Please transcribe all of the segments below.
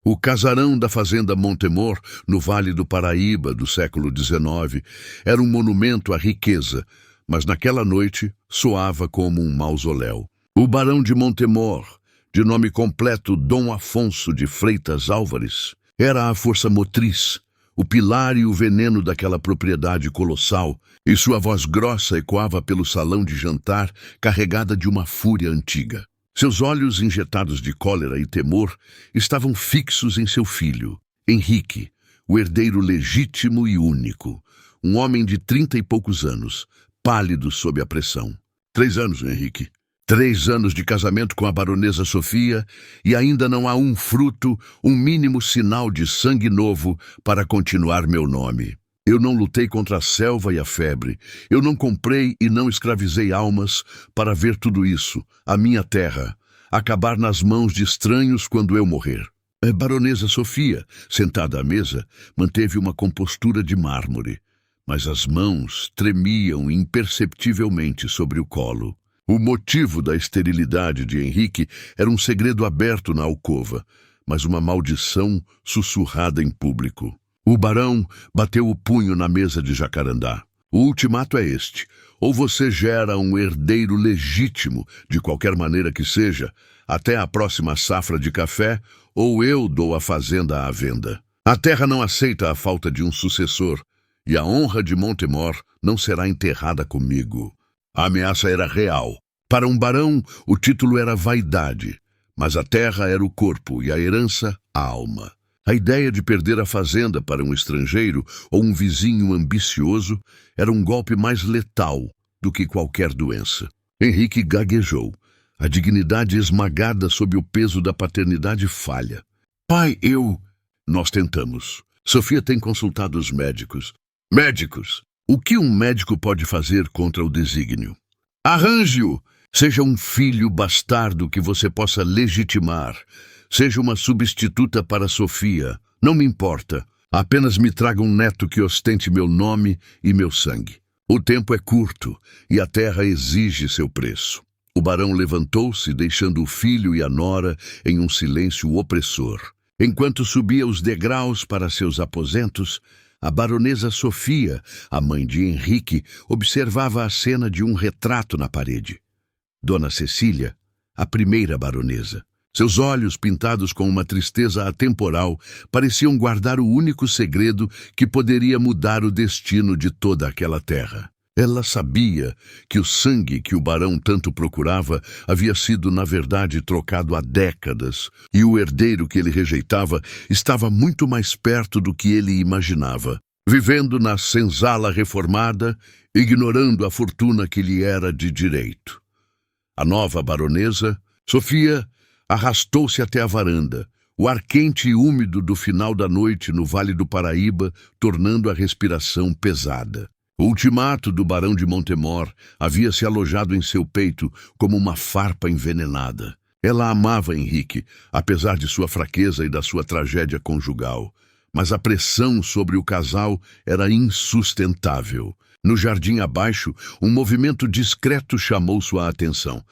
O casarão da fazenda Montemor, no Vale do Paraíba do século XIX, era um monumento à riqueza, mas naquela noite soava como um mausoléu. O barão de Montemor, de nome completo Dom Afonso de Freitas Álvares, era a força motriz, o pilar e o veneno daquela propriedade colossal, e sua voz grossa ecoava pelo salão de jantar, carregada de uma fúria antiga. Seus olhos, injetados de cólera e temor, estavam fixos em seu filho, Henrique, o herdeiro legítimo e único, um homem de 30 e poucos anos, pálido sob a pressão. 3 anos, Henrique. 3 anos de casamento com a baronesa Sofia e ainda não há um fruto, um mínimo sinal de sangue novo para continuar meu nome. Eu não lutei contra a selva e a febre. Eu não comprei e não escravizei almas para ver tudo isso, a minha terra, acabar nas mãos de estranhos quando eu morrer. A baronesa Sofia, sentada à mesa, manteve uma compostura de mármore, mas as mãos tremiam imperceptivelmente sobre o colo. O motivo da esterilidade de Henrique era um segredo aberto na alcova, mas uma maldição sussurrada em público. O barão bateu o punho na mesa de jacarandá. O ultimato é este: ou você gera um herdeiro legítimo, de qualquer maneira que seja, até a próxima safra de café, ou eu dou a fazenda à venda. A terra não aceita a falta de um sucessor, e a honra de Montemor não será enterrada comigo. A ameaça era real. Para um barão, o título era vaidade, mas a terra era o corpo e a herança, a alma. A ideia de perder a fazenda para um estrangeiro ou um vizinho ambicioso era um golpe mais letal do que qualquer doença. Henrique gaguejou, a dignidade esmagada sob o peso da paternidade falha. Pai, Nós tentamos. Sofia tem consultado os médicos. Médicos! O que um médico pode fazer contra o desígnio? Arranje-o! Seja um filho bastardo que você possa legitimar. Seja uma substituta para Sofia. Não me importa. Apenas me traga um neto que ostente meu nome e meu sangue. O tempo é curto e a terra exige seu preço. O barão levantou-se, deixando o filho e a nora em um silêncio opressor. Enquanto subia os degraus para seus aposentos, a baronesa Sofia, a mãe de Henrique, observava a cena de um retrato na parede. Dona Cecília, a primeira baronesa. Seus olhos, pintados com uma tristeza atemporal, pareciam guardar o único segredo que poderia mudar o destino de toda aquela terra. Ela sabia que o sangue que o barão tanto procurava havia sido, na verdade, trocado há décadas, e o herdeiro que ele rejeitava estava muito mais perto do que ele imaginava, vivendo na senzala reformada, ignorando a fortuna que lhe era de direito. A nova baronesa, Sofia, arrastou-se até a varanda, o ar quente e úmido do final da noite no Vale do Paraíba tornando a respiração pesada. O ultimato do barão de Montemor havia se alojado em seu peito como uma farpa envenenada. Ela amava Henrique, apesar de sua fraqueza e da sua tragédia conjugal, mas a pressão sobre o casal era insustentável. No jardim abaixo, um movimento discreto chamou sua atenção.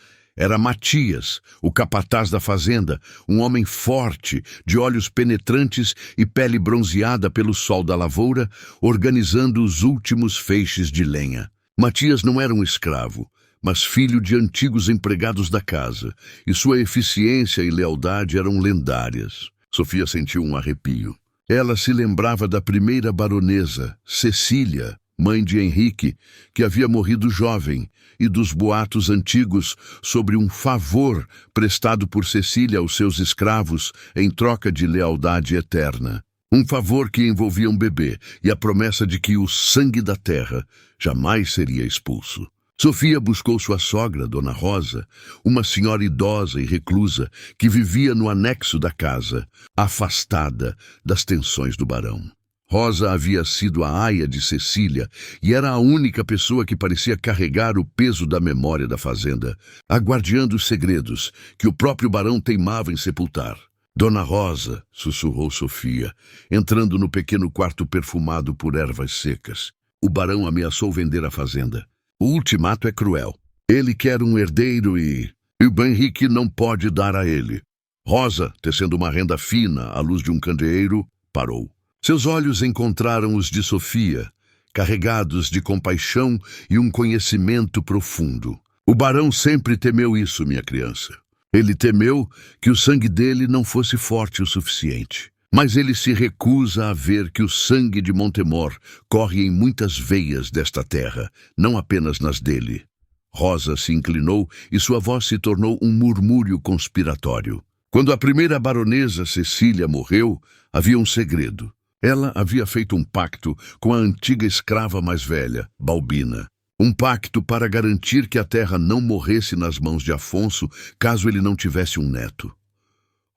Era Matias, o capataz da fazenda, um homem forte, de olhos penetrantes e pele bronzeada pelo sol da lavoura, organizando os últimos feixes de lenha. Matias não era um escravo, mas filho de antigos empregados da casa, e sua eficiência e lealdade eram lendárias. Sofia sentiu um arrepio. Ela se lembrava da primeira baronesa, Cecília, mãe de Henrique, que havia morrido jovem, e dos boatos antigos sobre um favor prestado por Cecília aos seus escravos em troca de lealdade eterna. Um favor que envolvia um bebê e a promessa de que o sangue da terra jamais seria expulso. Sofia buscou sua sogra, Dona Rosa, uma senhora idosa e reclusa que vivia no anexo da casa, afastada das tensões do barão. Rosa havia sido a aia de Cecília e era a única pessoa que parecia carregar o peso da memória da fazenda, a guardiã dos segredos que o próprio barão teimava em sepultar. Dona Rosa, sussurrou Sofia, entrando no pequeno quarto perfumado por ervas secas. O barão ameaçou vender a fazenda. O ultimato é cruel. Ele quer um herdeiro e o Henrique não pode dar a ele. Rosa, tecendo uma renda fina à luz de um candeeiro, parou. Seus olhos encontraram os de Sofia, carregados de compaixão e um conhecimento profundo. O barão sempre temeu isso, minha criança. Ele temeu que o sangue dele não fosse forte o suficiente. Mas ele se recusa a ver que o sangue de Montemor corre em muitas veias desta terra, não apenas nas dele. Rosa se inclinou e sua voz se tornou um murmúrio conspiratório. Quando a primeira baronesa Cecília morreu, havia um segredo. Ela havia feito um pacto com a antiga escrava mais velha, Balbina. Um pacto para garantir que a terra não morresse nas mãos de Afonso caso ele não tivesse um neto.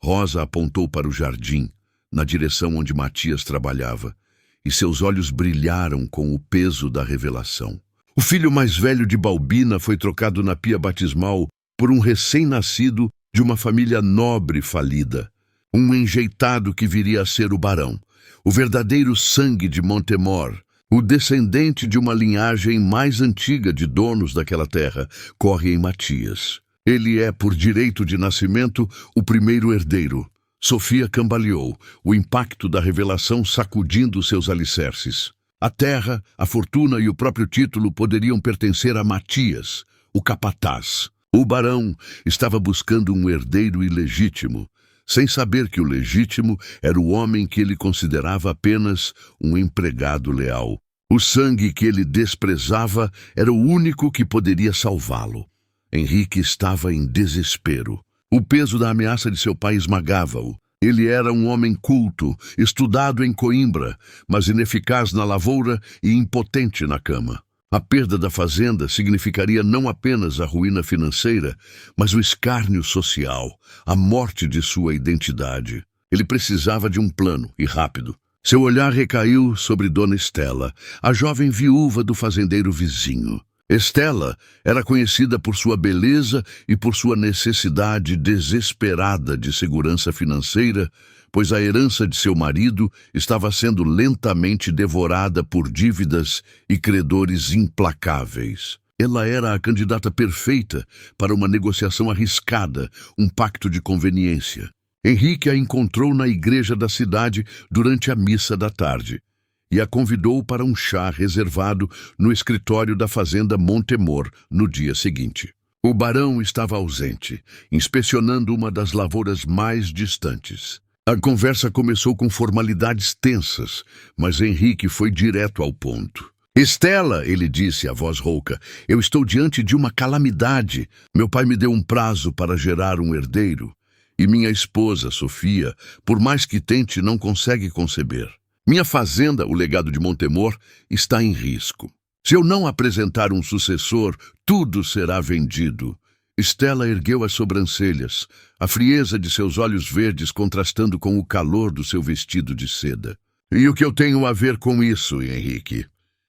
Rosa apontou para o jardim, na direção onde Matias trabalhava, e seus olhos brilharam com o peso da revelação. O filho mais velho de Balbina foi trocado na pia batismal por um recém-nascido de uma família nobre falida, um enjeitado que viria a ser o barão, o verdadeiro sangue de Montemor, o descendente de uma linhagem mais antiga de donos daquela terra, corre em Matias. Ele é, por direito de nascimento, o primeiro herdeiro. Sofia cambaleou, o impacto da revelação sacudindo seus alicerces. A terra, a fortuna e o próprio título poderiam pertencer a Matias, o capataz. O barão estava buscando um herdeiro ilegítimo, sem saber que o legítimo era o homem que ele considerava apenas um empregado leal. O sangue que ele desprezava era o único que poderia salvá-lo. Henrique estava em desespero. O peso da ameaça de seu pai esmagava-o. Ele era um homem culto, estudado em Coimbra, mas ineficaz na lavoura e impotente na cama. A perda da fazenda significaria não apenas a ruína financeira, mas o escárnio social, a morte de sua identidade. Ele precisava de um plano, e rápido. Seu olhar recaiu sobre Dona Estela, a jovem viúva do fazendeiro vizinho. Estela era conhecida por sua beleza e por sua necessidade desesperada de segurança financeira, pois a herança de seu marido estava sendo lentamente devorada por dívidas e credores implacáveis. Ela era a candidata perfeita para uma negociação arriscada, um pacto de conveniência. Henrique a encontrou na igreja da cidade durante a missa da tarde e a convidou para um chá reservado no escritório da fazenda Montemor no dia seguinte. O barão estava ausente, inspecionando uma das lavouras mais distantes. A conversa começou com formalidades tensas, mas Henrique foi direto ao ponto. Estela, ele disse, a voz rouca, eu estou diante de uma calamidade. Meu pai me deu um prazo para gerar um herdeiro, e minha esposa, Sofia, por mais que tente, não consegue conceber. Minha fazenda, o legado de Montemor, está em risco. Se eu não apresentar um sucessor, tudo será vendido. Estela ergueu as sobrancelhas, a frieza de seus olhos verdes contrastando com o calor do seu vestido de seda. E o que eu tenho a ver com isso, Henrique?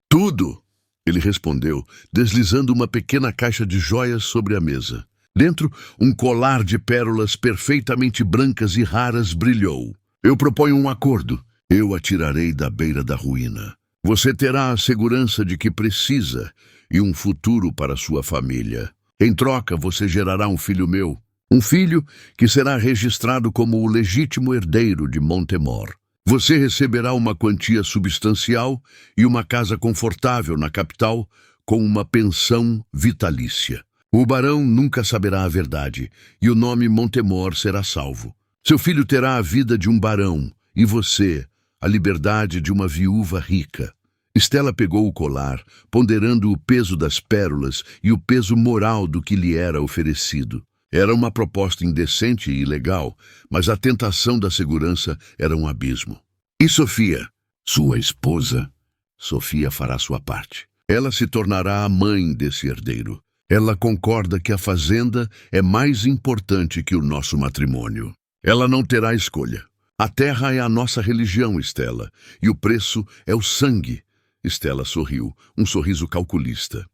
Tudo, ele respondeu, deslizando uma pequena caixa de joias sobre a mesa. Dentro, um colar de pérolas perfeitamente brancas e raras brilhou. Eu proponho um acordo. Eu a tirarei da beira da ruína. Você terá a segurança de que precisa e um futuro para sua família. Em troca, você gerará um filho meu. Um filho que será registrado como o legítimo herdeiro de Montemor. Você receberá uma quantia substancial e uma casa confortável na capital com uma pensão vitalícia. O barão nunca saberá a verdade e o nome Montemor será salvo. Seu filho terá a vida de um barão e você, a liberdade de uma viúva rica. Estela pegou o colar, ponderando o peso das pérolas e o peso moral do que lhe era oferecido. Era uma proposta indecente e ilegal, mas a tentação da segurança era um abismo. E Sofia, sua esposa? Sofia fará sua parte. Ela se tornará a mãe desse herdeiro. Ela concorda que a fazenda é mais importante que o nosso matrimônio. Ela não terá escolha. A terra é a nossa religião, Estela, e o preço é o sangue. Estela sorriu, um sorriso calculista.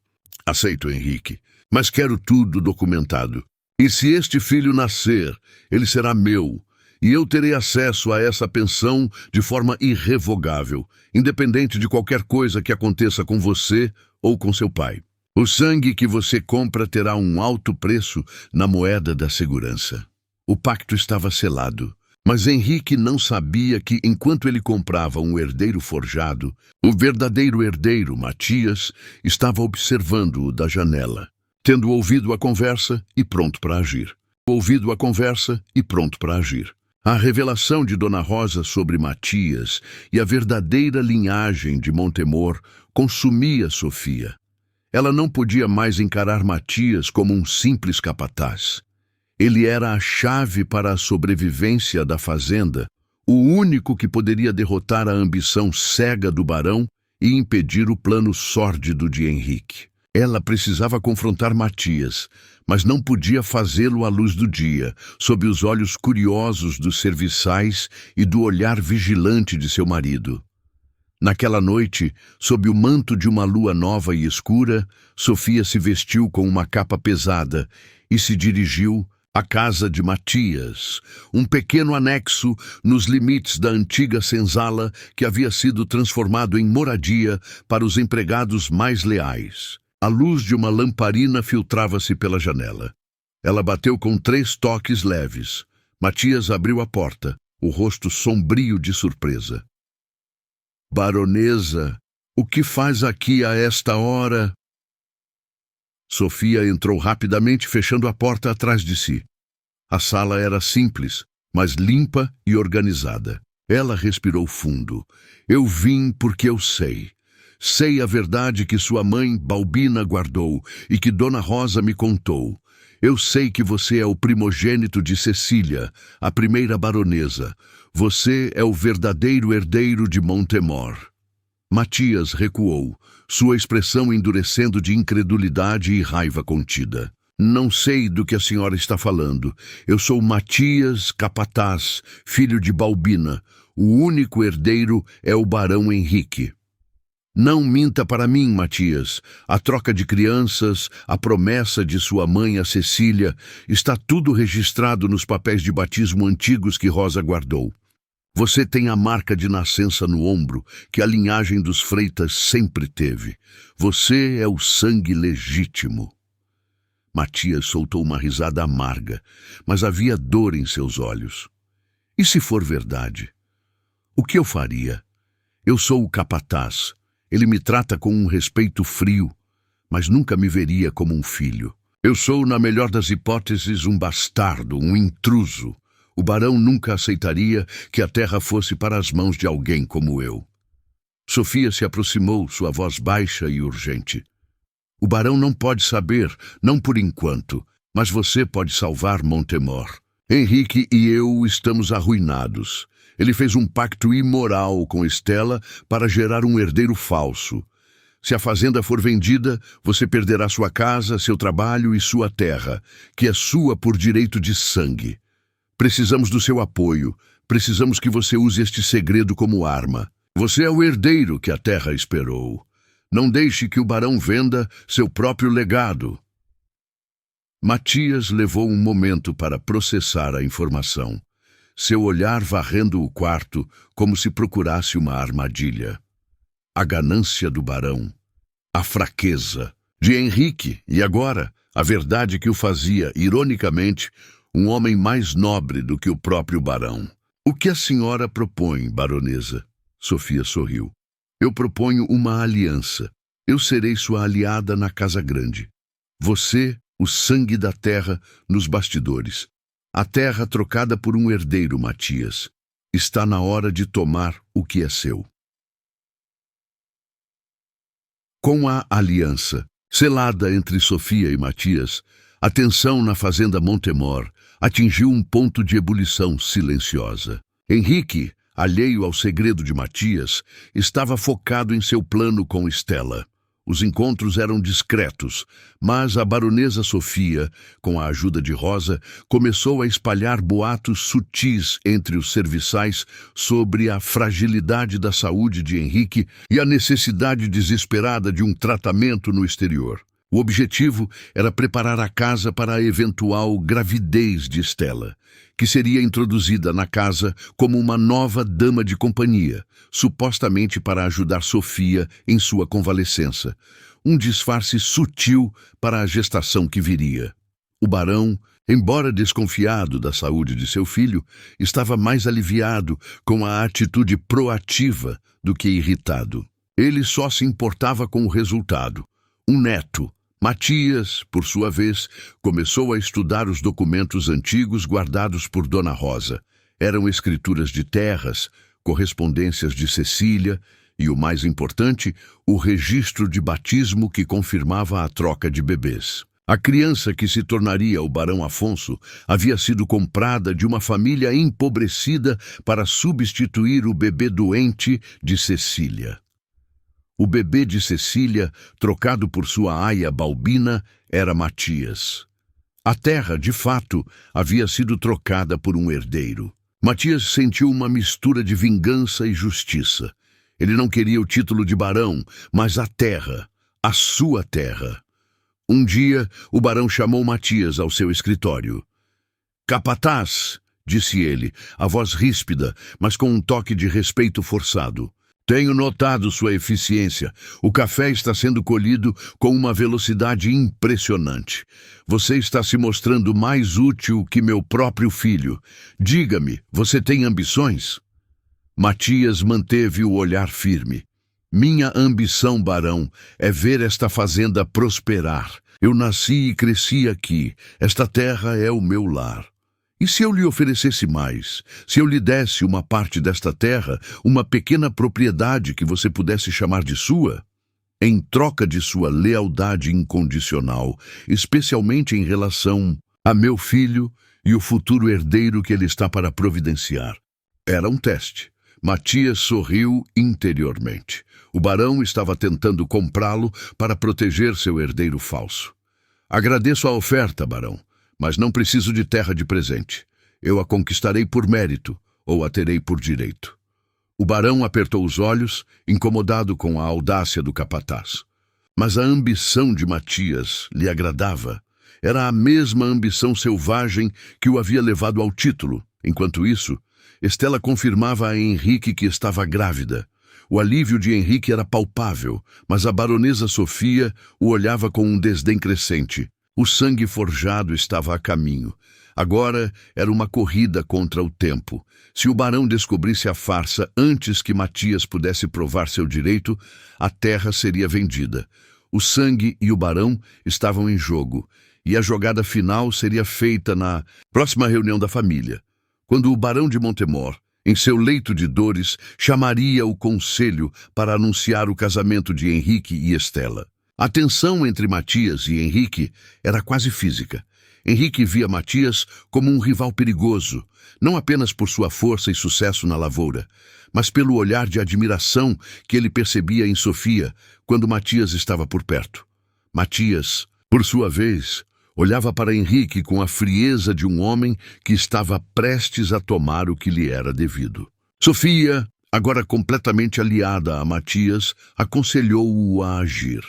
Aceito, Henrique, mas quero tudo documentado. E se este filho nascer, ele será meu, e eu terei acesso a essa pensão de forma irrevogável, independente de qualquer coisa que aconteça com você ou com seu pai. O sangue que você compra terá um alto preço na moeda da segurança. O pacto estava selado. Mas Henrique não sabia que, enquanto ele comprava um herdeiro forjado, o verdadeiro herdeiro, Matias, estava observando-o da janela, tendo ouvido a conversa e pronto para agir. Ouvido a conversa e pronto para agir. A revelação de Dona Rosa sobre Matias e a verdadeira linhagem de Montemor consumia Sofia. Ela não podia mais encarar Matias como um simples capataz. Ele era a chave para a sobrevivência da fazenda, o único que poderia derrotar a ambição cega do barão e impedir o plano sórdido de Henrique. Ela precisava confrontar Matias, mas não podia fazê-lo à luz do dia, sob os olhos curiosos dos serviçais e do olhar vigilante de seu marido. Naquela noite, sob o manto de uma lua nova e escura, Sofia se vestiu com uma capa pesada e se dirigiu à casa de Matias, um pequeno anexo nos limites da antiga senzala que havia sido transformado em moradia para os empregados mais leais. A luz de uma lamparina filtrava-se pela janela. Ela bateu com 3 toques leves. Matias abriu a porta, o rosto sombrio de surpresa. "Baronesa, o que faz aqui a esta hora?" Sofia entrou rapidamente, fechando a porta atrás de si. A sala era simples, mas limpa e organizada. Ela respirou fundo. "Eu vim porque eu sei. Sei a verdade que sua mãe, Balbina, guardou e que Dona Rosa me contou. Eu sei que você é o primogênito de Cecília, a primeira baronesa. Você é o verdadeiro herdeiro de Montemor." Matias recuou, sua expressão endurecendo de incredulidade e raiva contida. "Não sei do que a senhora está falando. Eu sou Matias Capataz, filho de Balbina. O único herdeiro é o barão Henrique." "Não minta para mim, Matias. A troca de crianças, a promessa de sua mãe a Cecília, está tudo registrado nos papéis de batismo antigos que Rosa guardou. Você tem a marca de nascença no ombro, que a linhagem dos Freitas sempre teve. Você é o sangue legítimo." Matias soltou uma risada amarga, mas havia dor em seus olhos. "E se for verdade? O que eu faria? Eu sou o capataz. Ele me trata com um respeito frio, mas nunca me veria como um filho. Eu sou, na melhor das hipóteses, um bastardo, um intruso. O barão nunca aceitaria que a terra fosse para as mãos de alguém como eu." Sofia se aproximou, sua voz baixa e urgente. "O barão não pode saber, não por enquanto, mas você pode salvar Montemor. Henrique e eu estamos arruinados. Ele fez um pacto imoral com Estela para gerar um herdeiro falso. Se a fazenda for vendida, você perderá sua casa, seu trabalho e sua terra, que é sua por direito de sangue. Precisamos do seu apoio. Precisamos que você use este segredo como arma. Você é o herdeiro que a terra esperou. Não deixe que o barão venda seu próprio legado." Matias levou um momento para processar a informação, seu olhar varrendo o quarto como se procurasse uma armadilha. A ganância do barão, a fraqueza de Henrique e agora a verdade que o fazia, ironicamente, um homem mais nobre do que o próprio barão. "O que a senhora propõe, baronesa?" Sofia sorriu. "Eu proponho uma aliança. Eu serei sua aliada na Casa Grande. Você, o sangue da terra, nos bastidores. A terra trocada por um herdeiro, Matias. Está na hora de tomar o que é seu." Com a aliança, selada entre Sofia e Matias, a tensão na fazenda Montemor atingiu um ponto de ebulição silenciosa. Henrique, alheio ao segredo de Matias, estava focado em seu plano com Estela. Os encontros eram discretos, mas a baronesa Sofia, com a ajuda de Rosa, começou a espalhar boatos sutis entre os serviçais sobre a fragilidade da saúde de Henrique e a necessidade desesperada de um tratamento no exterior. O objetivo era preparar a casa para a eventual gravidez de Estela, que seria introduzida na casa como uma nova dama de companhia, supostamente para ajudar Sofia em sua convalescença, um disfarce sutil para a gestação que viria. O barão, Embora desconfiado da saúde de seu filho, estava mais aliviado com a atitude proativa do que irritado. Ele só se importava com o resultado. Um neto, Matias, por sua vez, começou a estudar os documentos antigos guardados por Dona Rosa. Eram escrituras de terras, correspondências de Cecília e, o mais importante, o registro de batismo que confirmava a troca de bebês. A criança que se tornaria o Barão Afonso havia sido comprada de uma família empobrecida para substituir o bebê doente de Cecília. O bebê de Cecília, trocado por sua aia Balbina, era Matias. A terra, de fato, havia sido trocada por um herdeiro. Matias sentiu uma mistura de vingança e justiça. Ele não queria o título de barão, mas a terra, a sua terra. Um dia, o barão chamou Matias ao seu escritório. "Capataz", disse ele, a voz ríspida, mas com um toque de respeito forçado. "Tenho notado sua eficiência. O café está sendo colhido com uma velocidade impressionante. Você está se mostrando mais útil que meu próprio filho. Diga-me, você tem ambições?" Matias manteve o olhar firme. "Minha ambição, barão, é ver esta fazenda prosperar. Eu nasci e cresci aqui. Esta terra é o meu lar. E se eu lhe oferecesse mais? Se eu lhe desse uma parte desta terra, uma pequena propriedade que você pudesse chamar de sua? Em troca de sua lealdade incondicional, especialmente em relação a meu filho e o futuro herdeiro que ele está para providenciar." Era um teste. Matias sorriu interiormente. O barão estava tentando comprá-lo para proteger seu herdeiro falso. "Agradeço a oferta, barão, mas não preciso de terra de presente. Eu a conquistarei por mérito, ou a terei por direito." O barão apertou os olhos, incomodado com a audácia do capataz. Mas a ambição de Matias lhe agradava. Era a mesma ambição selvagem que o havia levado ao título. Enquanto isso, Estela confirmava a Henrique que estava grávida. O alívio de Henrique era palpável, mas a baronesa Sofia o olhava com um desdém crescente. O sangue forjado estava a caminho. Agora era uma corrida contra o tempo. Se o barão descobrisse a farsa antes que Matias pudesse provar seu direito, a terra seria vendida. O sangue e o barão estavam em jogo, e a jogada final seria feita na próxima reunião da família, quando o barão de Montemor, em seu leito de dores, chamaria o conselho para anunciar o casamento de Henrique e Estela. A tensão entre Matias e Henrique era quase física. Henrique via Matias como um rival perigoso, não apenas por sua força e sucesso na lavoura, mas pelo olhar de admiração que ele percebia em Sofia quando Matias estava por perto. Matias, por sua vez, olhava para Henrique com a frieza de um homem que estava prestes a tomar o que lhe era devido. Sofia, agora completamente aliada a Matias, aconselhou-o a agir.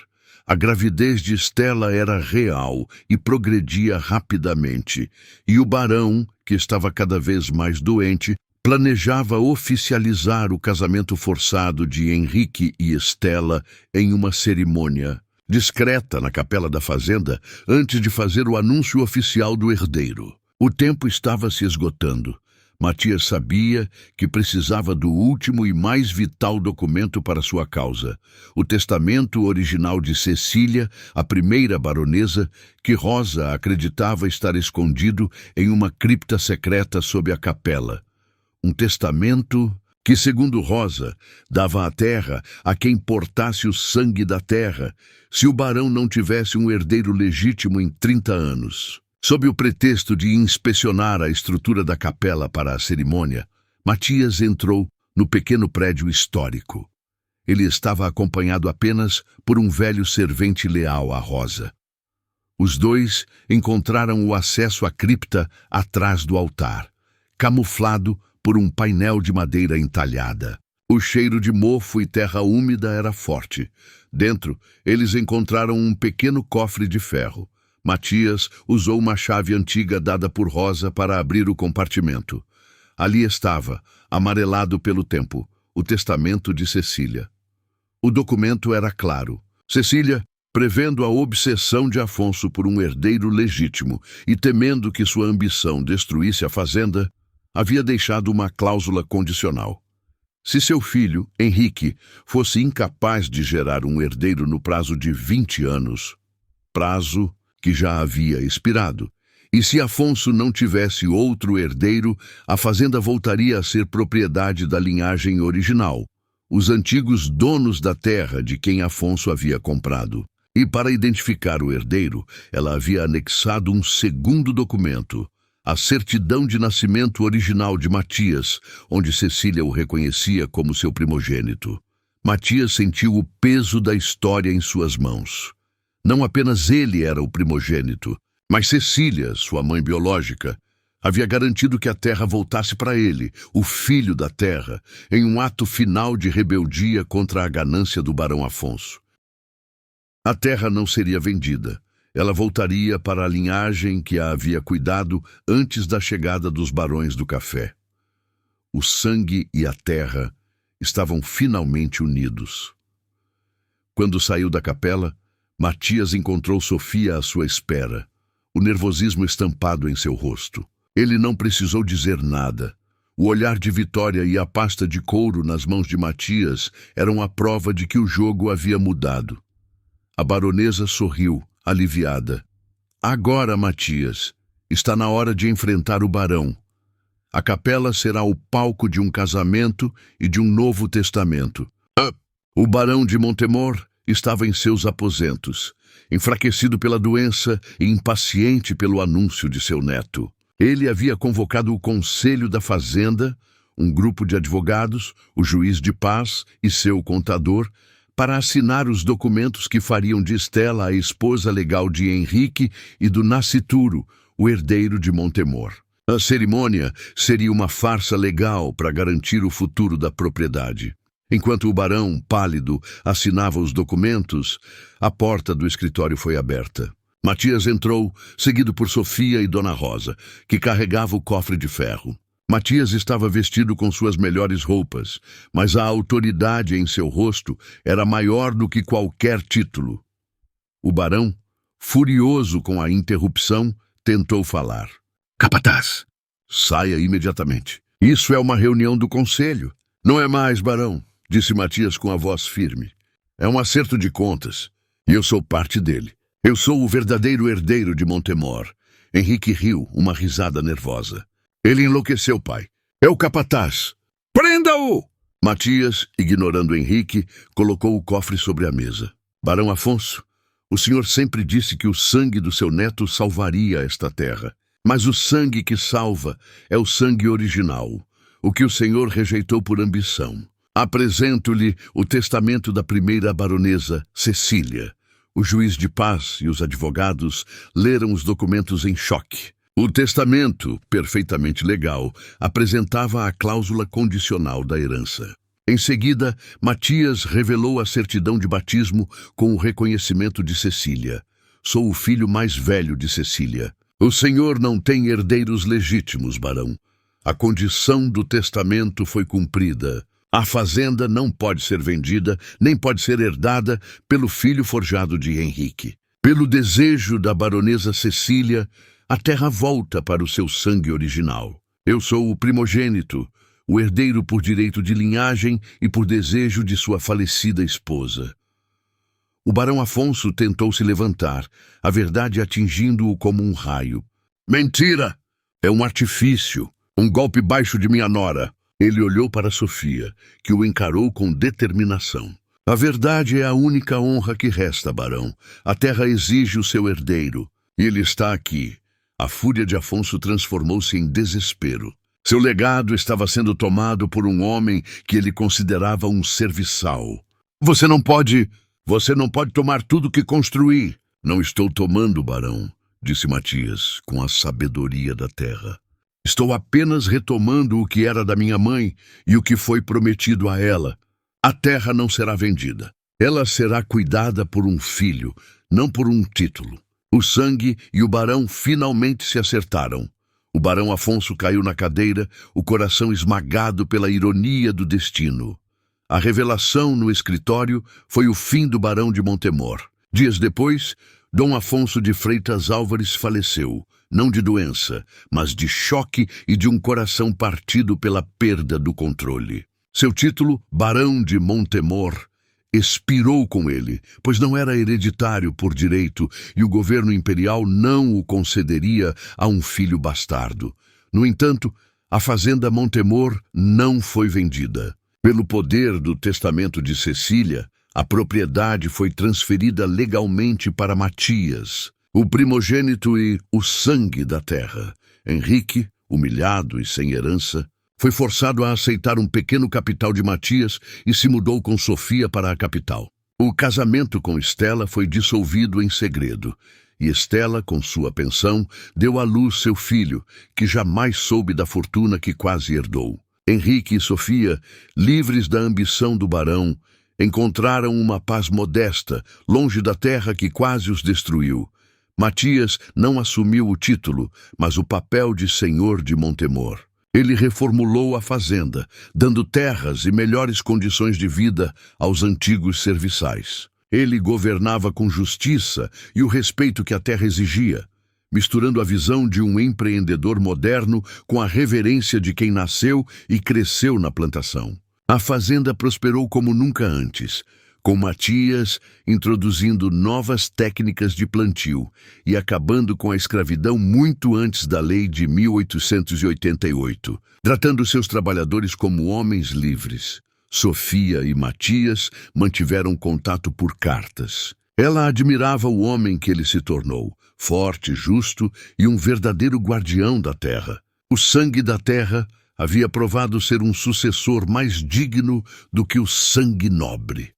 A gravidez de Estela era real e progredia rapidamente, e o barão, que estava cada vez mais doente, planejava oficializar o casamento forçado de Henrique e Estela em uma cerimônia discreta na capela da fazenda antes de fazer o anúncio oficial do herdeiro. O tempo estava se esgotando. Matias sabia que precisava do último e mais vital documento para sua causa, o testamento original de Cecília, a primeira baronesa, que Rosa acreditava estar escondido em uma cripta secreta sob a capela. Um testamento que, segundo Rosa, dava a terra a quem portasse o sangue da terra, se o barão não tivesse um herdeiro legítimo em 30 anos. Sob o pretexto de inspecionar a estrutura da capela para a cerimônia, Matias entrou no pequeno prédio histórico. Ele estava acompanhado apenas por um velho servente leal a Rosa. Os dois encontraram o acesso à cripta atrás do altar, camuflado por um painel de madeira entalhada. O cheiro de mofo e terra úmida era forte. Dentro, eles encontraram um pequeno cofre de ferro. Matias usou uma chave antiga dada por Rosa para abrir o compartimento. Ali estava, amarelado pelo tempo, o testamento de Cecília. O documento era claro. Cecília, Prevendo a obsessão de Afonso por um herdeiro legítimo e temendo que sua ambição destruísse a fazenda, havia deixado uma cláusula condicional. Se seu filho, Henrique, fosse incapaz de gerar um herdeiro no prazo de 20 anos, prazo que já havia expirado, e se Afonso não tivesse outro herdeiro, a fazenda voltaria a ser propriedade da linhagem original, os antigos donos da terra de quem Afonso havia comprado. E para identificar o herdeiro, ela havia anexado um segundo documento, a certidão de nascimento original de Matias, onde Cecília o reconhecia como seu primogênito. Matias sentiu o peso da história em suas mãos. Não apenas ele era o primogênito, mas Cecília, sua mãe biológica, havia garantido que a terra voltasse para ele, o filho da terra, em um ato final de rebeldia contra a ganância do barão Afonso. A terra não seria vendida. Ela voltaria para a linhagem que a havia cuidado antes da chegada dos barões do café. O sangue e a terra estavam finalmente unidos. Quando saiu da capela, Matias encontrou Sofia à sua espera, o nervosismo estampado em seu rosto. Ele não precisou dizer nada. O olhar de Vitória e a pasta de couro nas mãos de Matias eram a prova de que o jogo havia mudado. A baronesa sorriu, aliviada. Agora, Matias, está na hora de enfrentar o barão. A capela será o palco de um casamento e de um novo testamento. O barão de Montemor estava em seus aposentos, enfraquecido pela doença e impaciente pelo anúncio de seu neto. Ele havia convocado o conselho da fazenda, um grupo de advogados, o juiz de paz e seu contador, para assinar os documentos que fariam de Estela a esposa legal de Henrique e do nascituro, o herdeiro de Montemor. A cerimônia seria uma farsa legal para garantir o futuro da propriedade. Enquanto o barão, pálido, assinava os documentos, a porta do escritório foi aberta. Matias entrou, seguido por Sofia e Dona Rosa, que carregava o cofre de ferro. Matias estava vestido com suas melhores roupas, mas a autoridade em seu rosto era maior do que qualquer título. O barão, furioso com a interrupção, tentou falar. Capataz! Saia imediatamente. Isso é uma reunião do conselho. Não é mais, barão, disse Matias com a voz firme. É um acerto de contas, e eu sou parte dele. Eu sou o verdadeiro herdeiro de Montemor. Henrique riu, uma risada nervosa. Ele enlouqueceu, pai. É o capataz. Prenda-o! Matias, ignorando Henrique, colocou o cofre sobre a mesa. Barão Afonso, o senhor sempre disse que o sangue do seu neto salvaria esta terra. Mas o sangue que salva é o sangue original, o que o senhor rejeitou por ambição. Apresento-lhe o testamento da primeira baronesa, Cecília. O juiz de paz e os advogados leram os documentos em choque. O testamento, perfeitamente legal, apresentava a cláusula condicional da herança. Em seguida, Matias revelou a certidão de batismo com o reconhecimento de Cecília. Sou o filho mais velho de Cecília. O senhor não tem herdeiros legítimos, barão. A condição do testamento foi cumprida. A fazenda não pode ser vendida, nem pode ser herdada pelo filho forjado de Henrique. Pelo desejo da baronesa Cecília, a terra volta para o seu sangue original. Eu sou o primogênito, o herdeiro por direito de linhagem e por desejo de sua falecida esposa. O barão Afonso tentou se levantar, a verdade atingindo-o como um raio. Mentira! É um artifício, um golpe baixo de minha nora. Ele olhou para Sofia, que o encarou com determinação. A verdade é a única honra que resta, barão. A terra exige o seu herdeiro. E ele está aqui. A fúria de Afonso transformou-se em desespero. Seu legado estava sendo tomado por um homem que ele considerava um serviçal. Você não pode tomar tudo que construí. Não estou tomando, barão, disse Matias, com a sabedoria da terra. Estou apenas retomando o que era da minha mãe e o que foi prometido a ela. A terra não será vendida. Ela será cuidada por um filho, não por um título. O sangue e o barão finalmente se acertaram. O barão Afonso caiu na cadeira, o coração esmagado pela ironia do destino. A revelação no escritório foi o fim do barão de Montemor. Dias depois, Dom Afonso de Freitas Álvares faleceu, não de doença, mas de choque e de um coração partido pela perda do controle. Seu título, Barão de Montemor, expirou com ele, pois não era hereditário por direito e o governo imperial não o concederia a um filho bastardo. No entanto, a fazenda Montemor não foi vendida. Pelo poder do testamento de Cecília, a propriedade foi transferida legalmente para Matias, o primogênito e o sangue da terra. Henrique, humilhado e sem herança, foi forçado a aceitar um pequeno capital de Matias e se mudou com Sofia para a capital. O casamento com Estela foi dissolvido em segredo, e Estela, com sua pensão, deu à luz seu filho, que jamais soube da fortuna que quase herdou. Henrique e Sofia, livres da ambição do barão, encontraram uma paz modesta, longe da terra que quase os destruiu. Matias não assumiu o título, mas o papel de senhor de Montemor. Ele reformulou a fazenda, dando terras e melhores condições de vida aos antigos serviçais. Ele governava com justiça e o respeito que a terra exigia, misturando a visão de um empreendedor moderno com a reverência de quem nasceu e cresceu na plantação. A fazenda prosperou como nunca antes, com Matias introduzindo novas técnicas de plantio e acabando com a escravidão muito antes da lei de 1888, tratando seus trabalhadores como homens livres. Sofia e Matias mantiveram contato por cartas. Ela admirava o homem que ele se tornou, forte, justo e um verdadeiro guardião da terra. O sangue da terra havia provado ser um sucessor mais digno do que o sangue nobre.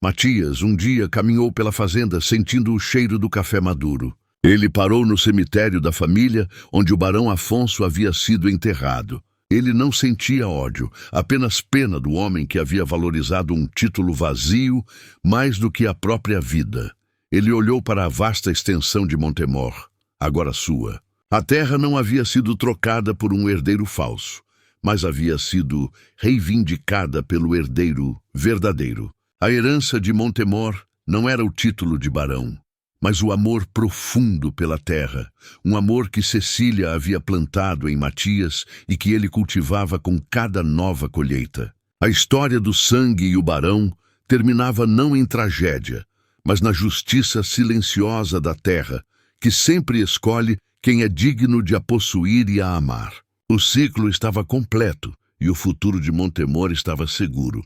Matias um dia caminhou pela fazenda sentindo o cheiro do café maduro. Ele parou no cemitério da família onde o barão Afonso havia sido enterrado. Ele não sentia ódio, apenas pena do homem que havia valorizado um título vazio mais do que a própria vida. Ele olhou para a vasta extensão de Montemor, agora sua. A terra não havia sido trocada por um herdeiro falso, mas havia sido reivindicada pelo herdeiro verdadeiro. A herança de Montemor não era o título de barão, mas o amor profundo pela terra, um amor que Cecília havia plantado em Matias e que ele cultivava com cada nova colheita. A história do sangue e o barão terminava não em tragédia, mas na justiça silenciosa da terra, que sempre escolhe quem é digno de a possuir e a amar. O ciclo estava completo e o futuro de Montemor estava seguro.